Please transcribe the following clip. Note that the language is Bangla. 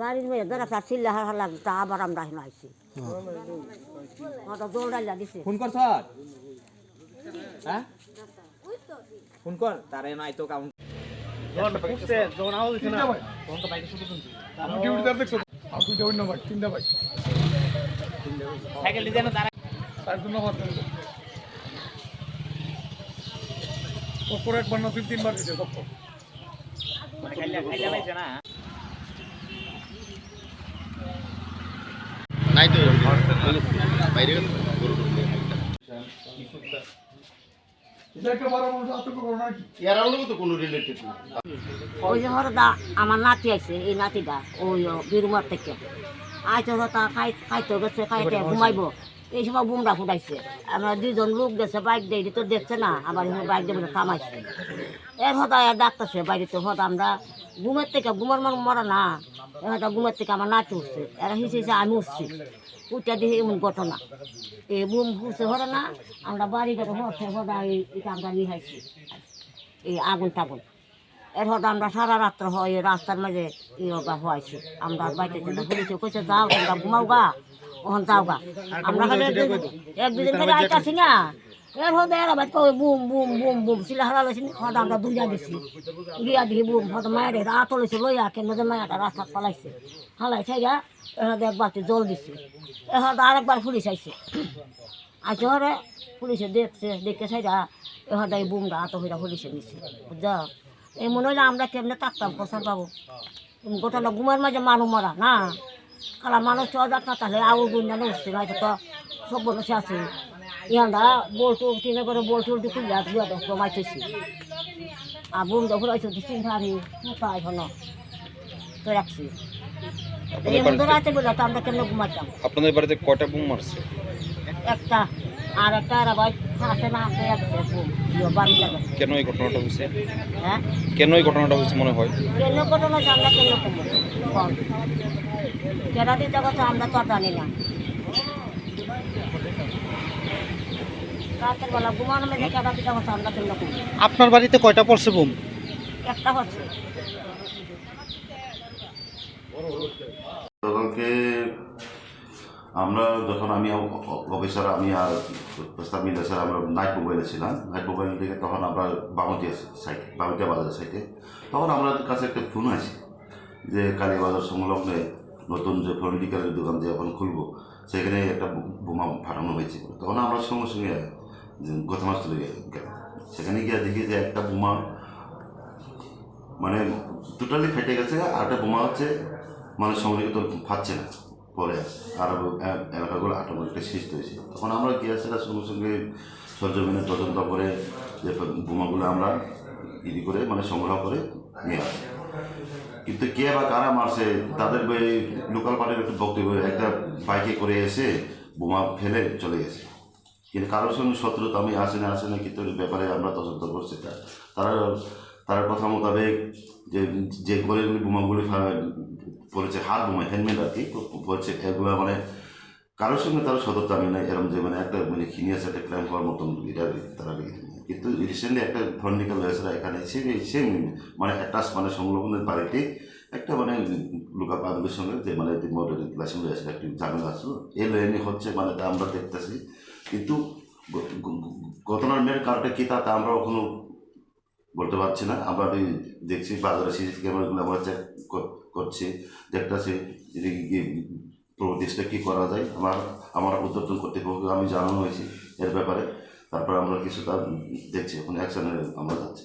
বাড়ির মেয়ে ধরা চিল্লা হারলাম তা আবার আমরা আইছি দৌড়াইলা দিছে ফোন করছ হ্যাঁ ফোন কর তারে নাই তো কাউন্ট সাইকেল দিতে না তারা একবার না 2-3 বার দিতে খাইলা পাইছে না নাই তো বাইরে ওই যে হরদা আমার নাতি আছে এই নাতিটা ওই বীরুমার থেকে আইতে হতা খাইতে গেছে খাইতে ঘুমাইবো এই সময় বুমরা ফুটাইছে আমরা 2 জন লোক গেছে বাইক দিয়ে তো দেখছে না আবার বাইক দিয়ে থামাইছে এর হতা ডাকতেছে বাড়িতে হতা আমরা ঘুমের থেকে ঘুমার মরা না হয়তো ঘুমের থেকে আমার নাতি উঠছে এরা হিসেছে আমি উঠছি উঠে দিয়ে এমন ঘটনা এই বুম ফুটছে হরে না আমরা বাড়ি ঘরে হচ্ছে হতা এটা আমরা নিহাইছি এই আগুন টাগুন এর হয়তো আমরা সারা রাত্র হয় রাস্তার মাঝে ইয়োগা হয়েছি আমরা বাইতে পুলিশে কইছে যাও তোমরা ঘুমাও গা ওখান যাও গা আমরা এক দুদিন থেকে আইতাছি না এর হতে এরা bike boom boom boom boom সিলা হারা লইছি হয়তো আমরা দুইয়া গেছি গিয়া দিয়ে বুম হয়তো মায়ের রাত লইছে লইয়া কেন যে মায়াটা রাস্তা পালাইছে হালাইছে গা এর হতে এক বালতি জল দিছে এর হয়তো আরেকবার পুলিশ আইছে আইসে হরে পুলিশে দেখছে দেখে সাইডা এর হয়তো এই বুমটা আত হইরা পুলিশে নিছে বুঝা এই মনে হইলে আমরা কেমনে থাকতাম প্রসাদ বাবু গোটাটা ঘুমের মাঝে মানুষ মারা না কালা মানুষ অজাত না তাহলে আউল গুন্ডা উঠছে না তো সব বসে আছে ইয়ান্দা বলটু টিনে করে বলটু উল্টি খুললে ধুয়া দশ মাইতেছি আর বুম দখল হয়েছে 2-3 ধারি তাই হলো তো রাখছি রাতে বলে তো আমরা কেমনে ঘুমাইতাম। আপনাদের বাড়িতে কয়টা বুম মারছে? একটা আর একটা আবার হাসে না হাসে একটা বুম বাড়ি যাবে। কেন এই ঘটনাটা হয়েছে? হ্যাঁ কেন এই ঘটনাটা হয়েছে মনে হয়? কেন ঘটনা জানলা কেন কেনা দিতে কথা আমরা তো জানি না। রাতের বেলা ঘুমানো মেঝে কেনা দিতে কথা আমরা কেন। আপনার বাড়িতে কয়টা পড়ছে বুম? একটা হচ্ছে তখনকে আমরা যখন আমি অফিসার আমি আর মিলে স্যার আমরা নাইট মোবাইলে ছিলাম। নাইট মোবাইল থেকে তখন আমরা বামুটিয়া সাইডে বামুটিয়া বাজার সাইডে তখন আমাদের কাছে একটা ফোন আছে যে কালীবাজার সংলগ্নে নতুন যে পলিটিক্যালের দোকান যে এখন খুলবো সেখানে একটা বোমা ফাটানো হয়েছে। তখন আমরা সঙ্গে সঙ্গে ঘটনাস্থলে গেলাম। সেখানে গিয়ে দেখি যে একটা বোমা মানে টোটালি ফেটে গেছে আর একটা বোমা হচ্ছে মানে সঙ্গে তো ফাটছে না পরে আর এলাকাগুলো অটোমেটিকটা সৃষ্টি হয়েছে। তখন আমরা গিয়ে সেটা সঙ্গে সঙ্গে সরজমিনে তদন্ত করে যে বোমাগুলো আমরা ইদি করে মানে সংগ্রহ করে নিয়ে আসি। কিন্তু কে বা কারা মারছে তাদের লোকাল পার্টির একটু বক্তব্য একটা বাইকে করে এসে বোমা ফেলে চলে গেছে। কিন্তু কারোর সঙ্গে শত্রুতা আমি আসে না কিন্তু ব্যাপারে আমরা তদন্ত করছি। তারা কথা মোতাবেক যে গলিগুলি বোমাগুলি পড়েছে হাত বোমা হ্যান্ডমেড আর কি পড়ছে এগুলো মানে কারোর সঙ্গে তারা সতর্কতা আমি নাই এরকম যে মানে একটা মানে খিনিয়াস একটা ক্রাইম হওয়ার মতন এটা তারা কিন্তু রিসেন্টলি একটা ফন্ডিক্যাল হয়েছিল এখানে সেম মানে অ্যাটাচ মানে সংলগ্ন বাড়িতে একটা মানে লোকাল পাবলিকের সঙ্গে যে মানে ক্লাসিং হয়েছিল একটি ঝামেলা আসলো এই লাইনে হচ্ছে মানে তা আমরা দেখতেছি। কিন্তু ঘটনার মেয়ের কারণটা কী তা আমরা কখনো বলতে পারছি না। আমরা দেখছি বাজারে সিসি ক্যামেরাগুলো আমরা চেক করছি দেখতেছি প্রতিষ্ঠা কী করা যায়। আমার উদ্যোতন কর্তৃপক্ষকে আমি জানানো হয়েছি এর ব্যাপারে। তারপর আমরা কিছুটা দেখছি এখন অ্যাকশনে আমরা যাচ্ছি।